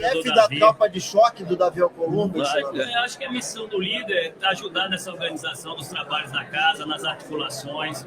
chefe da tropa de choque do Davi Alcolumbre? Eu acho que a missão do líder é ajudar nessa organização dos trabalhos da casa, nas articulações.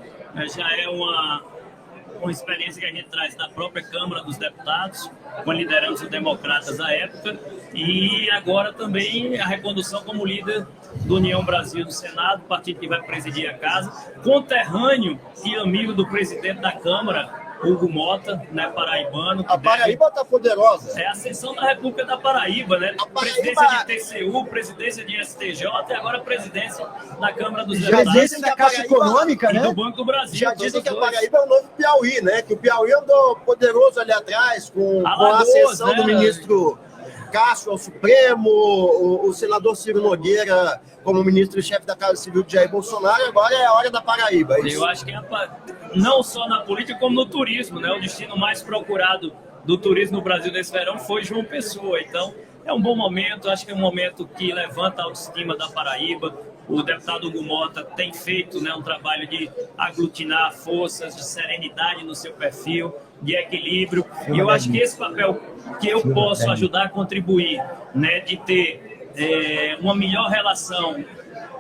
Já é uma experiência que a gente traz da própria Câmara dos Deputados, com a liderança democratas à época, e agora também a recondução como líder do União Brasil do Senado, partido que vai presidir a casa, conterrâneo e amigo do presidente da Câmara, Hugo Mota, né, paraibano. A Paraíba está poderosa. É a ascensão da República da Paraíba, né? Presidência de TCU, presidência de STJ e agora a presidência da Câmara dos Deputados. Presidência da Caixa Econômica, né? E do Banco do Brasil. Já dizem que a Paraíba é o novo Piauí, né? Que o Piauí andou poderoso ali atrás com a ascensão, né, do ministro Cássio ao Supremo, o senador Ciro Nogueira como ministro-chefe da Casa Civil de Jair Bolsonaro. Agora é a hora da Paraíba. Eu acho que não só na política como no turismo, né? O destino mais procurado do turismo no Brasil nesse verão foi João Pessoa. Então é um bom momento, acho que é um momento que levanta a autoestima da Paraíba. O deputado Hugo Mota tem feito, né, um trabalho de aglutinar forças, de serenidade no seu perfil, de equilíbrio. E eu acho que esse papel que eu posso ajudar a contribuir, né, de ter uma melhor relação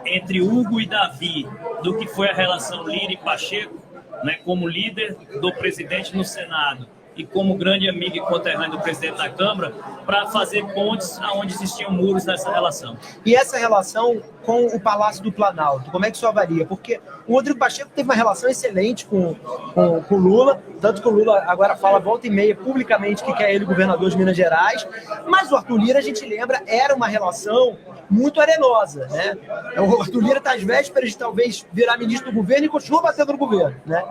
entre Hugo e Davi do que foi a relação Lira e Pacheco, né, como líder do presidente no Senado e como grande amigo e conterrâneo do presidente da Câmara, para fazer pontes onde existiam muros nessa relação. E essa relação com o Palácio do Planalto, como é que isso avalia? Porque o Rodrigo Pacheco teve uma relação excelente com o Lula, tanto que o Lula agora fala volta e meia publicamente que quer ele governador de Minas Gerais, mas o Arthur Lira, a gente lembra, era uma relação muito arenosa, né? O Arthur Lira está às vésperas de talvez virar ministro do governo e continua batendo no governo, né?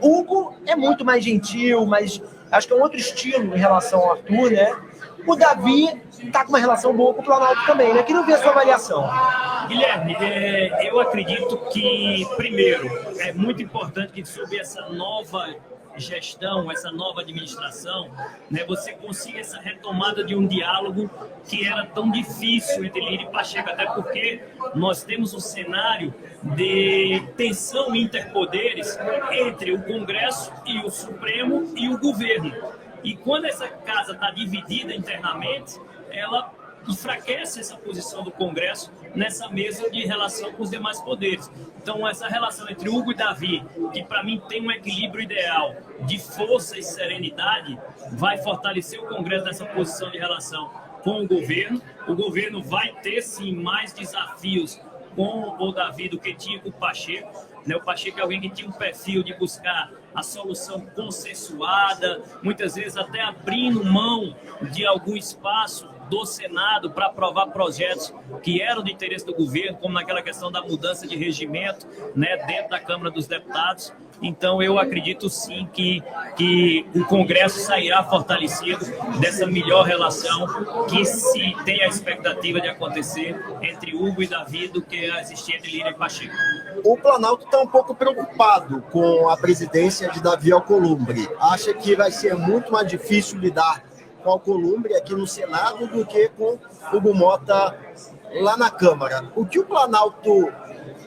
Hugo é muito mais gentil, mas acho que é um outro estilo em relação ao Arthur, né? O Davi está com uma relação boa com o Planalto também, né? Queria ver a sua avaliação. Guilherme, eu acredito que, primeiro, é muito importante que sob essa nova gestão, essa nova administração, né, você consiga essa retomada de um diálogo que era tão difícil entre Lira e Pacheco, até porque nós temos um cenário de tensão interpoderes entre o Congresso e o Supremo e o governo. E quando essa casa está dividida internamente, ela enfraquece essa posição do Congresso nessa mesa de relação com os demais poderes. Então, essa relação entre Hugo e Davi, que para mim tem um equilíbrio ideal de força e serenidade, vai fortalecer o Congresso nessa posição de relação com o governo. O governo vai ter, sim, mais desafios com o Davi do que tinha com o Pacheco. O Pacheco é alguém que tinha um perfil de buscar a solução consensuada, muitas vezes até abrindo mão de algum espaço do Senado para aprovar projetos que eram de interesse do governo, como naquela questão da mudança de regimento, né, dentro da Câmara dos Deputados. Então, eu acredito sim que o Congresso sairá fortalecido dessa melhor relação que se tem a expectativa de acontecer entre Hugo e Davi do que existir entre Lira e Pacheco. O Planalto está um pouco preocupado com a presidência de Davi Alcolumbre. Acha que vai ser muito mais difícil lidar com Alcolumbre aqui no Senado do que com Hugo Mota lá na Câmara. O que o Planalto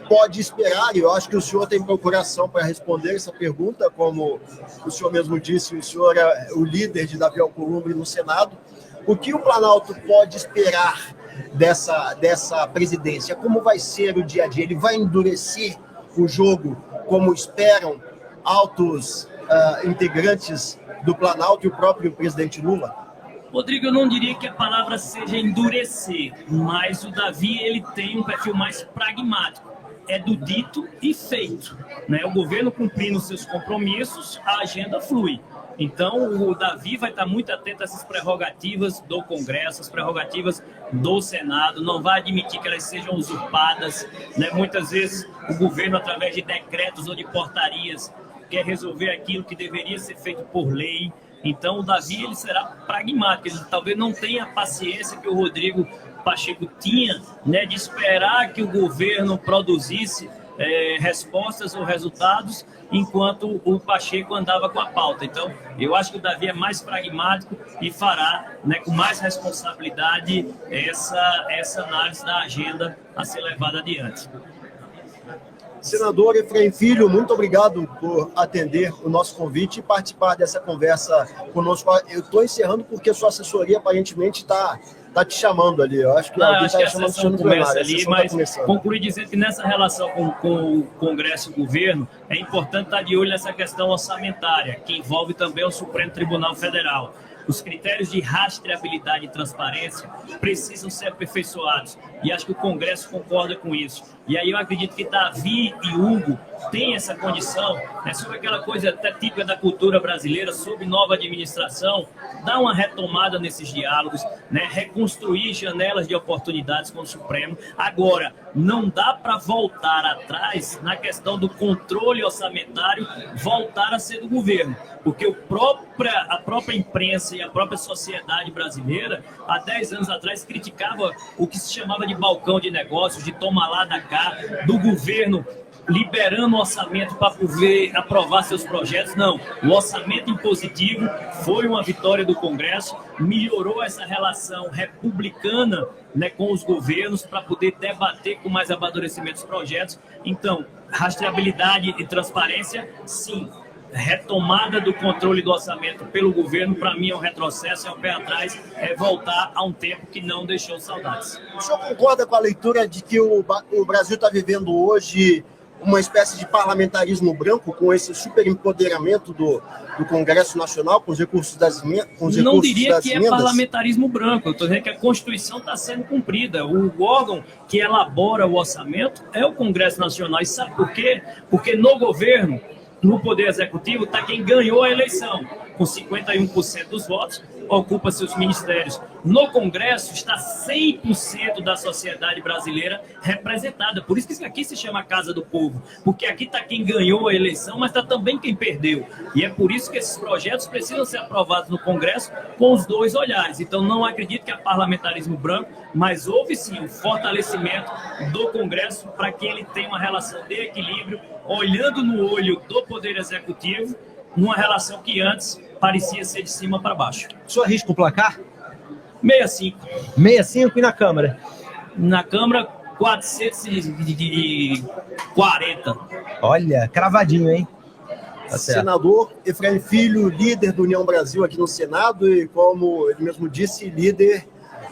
pode esperar? Eu acho que o senhor tem procuração para responder essa pergunta, como o senhor mesmo disse, o senhor é o líder de Davi Alcolumbre no Senado. O que o Planalto pode esperar dessa presidência? Como vai ser o dia a dia? Ele vai endurecer o jogo, como esperam altos integrantes do Planalto e o próprio presidente Lula? Rodrigo, eu não diria que a palavra seja endurecer, mas o Davi ele tem um perfil mais pragmático. É do dito e feito, né? O governo cumprindo seus compromissos, a agenda flui. Então, o Davi vai estar muito atento a essas prerrogativas do Congresso, as prerrogativas do Senado, não vai admitir que elas sejam usurpadas, né? Muitas vezes o governo, através de decretos ou de portarias, quer resolver aquilo que deveria ser feito por lei. Então, o Davi ele será pragmático, ele talvez não tenha a paciência que o Rodrigo Pacheco tinha, né, de esperar que o governo produzisse respostas ou resultados, enquanto o Pacheco andava com a pauta. Então, eu acho que o Davi é mais pragmático e fará, né, com mais responsabilidade essa análise da agenda a ser levada adiante. Senador Efraim Filho, muito obrigado por atender o nosso convite e participar dessa conversa conosco. Eu estou encerrando porque sua assessoria aparentemente está te chamando ali. Eu acho que alguém está chamando a sessão plenário. ali, mas concluir dizendo que nessa relação com o Congresso e o governo, é importante estar de olho nessa questão orçamentária, que envolve também o Supremo Tribunal Federal. Os critérios de rastreabilidade e transparência precisam ser aperfeiçoados. E acho que o Congresso concorda com isso. E aí eu acredito que Davi e Hugo têm essa condição, né, sobre aquela coisa até típica da cultura brasileira, sobre nova administração, dar uma retomada nesses diálogos, né, reconstruir janelas de oportunidades com o Supremo. Agora, não dá para voltar atrás na questão do controle orçamentário, voltar a ser do governo. Porque a própria imprensa e a própria sociedade brasileira, há 10 anos atrás, criticava o que se chamava de balcão de negócios, de toma lá da cá, do governo liberando o orçamento para poder aprovar seus projetos. Não, o orçamento impositivo foi uma vitória do Congresso, melhorou essa relação republicana, né, com os governos para poder debater com mais amadurecimento os projetos. Então, rastreabilidade e transparência, sim. Retomada do controle do orçamento pelo governo, para mim, é um retrocesso, é um pé atrás, é voltar a um tempo que não deixou saudades. O senhor concorda com a leitura de que o Brasil está vivendo hoje uma espécie de parlamentarismo branco, com esse superempoderamento do Congresso Nacional, com os recursos das emendas? Não diria que é parlamentarismo branco, eu estou dizendo que a Constituição está sendo cumprida. O órgão que elabora o orçamento é o Congresso Nacional. E sabe por quê? Porque no governo, no Poder Executivo, está quem ganhou a eleição, com 51% dos votos, ocupa seus ministérios. No Congresso está 100% da sociedade brasileira representada. Por isso que isso aqui se chama Casa do Povo, porque aqui está quem ganhou a eleição, mas está também quem perdeu. E é por isso que esses projetos precisam ser aprovados no Congresso com os dois olhares. Então não acredito que é parlamentarismo branco, mas houve sim um fortalecimento do Congresso para que ele tenha uma relação de equilíbrio, olhando no olho do Poder Executivo, numa relação que antes parecia ser de cima para baixo. O senhor arrisca o placar? 65. 65 e na Câmara? Na Câmara, 440. Olha, cravadinho, hein? Tá certo. Senador Efraim Filho, líder do União Brasil aqui no Senado e, como ele mesmo disse, líder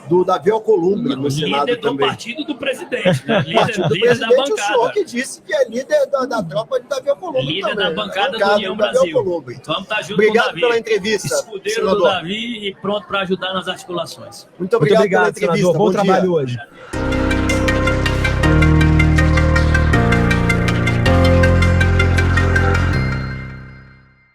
do Davi Alcolumbre no Senado líder também. Do partido do presidente, né? Líder da bancada. O senhor que disse que é líder da tropa de Davi Alcolumbre líder também. Da bancada do União Brasil. Alcolumbre. Vamos estar junto obrigado com o Davi. Pela entrevista, escudeiro senador. Do Davi e pronto para ajudar nas articulações. Muito obrigado pela entrevista. Senador. Bom trabalho hoje.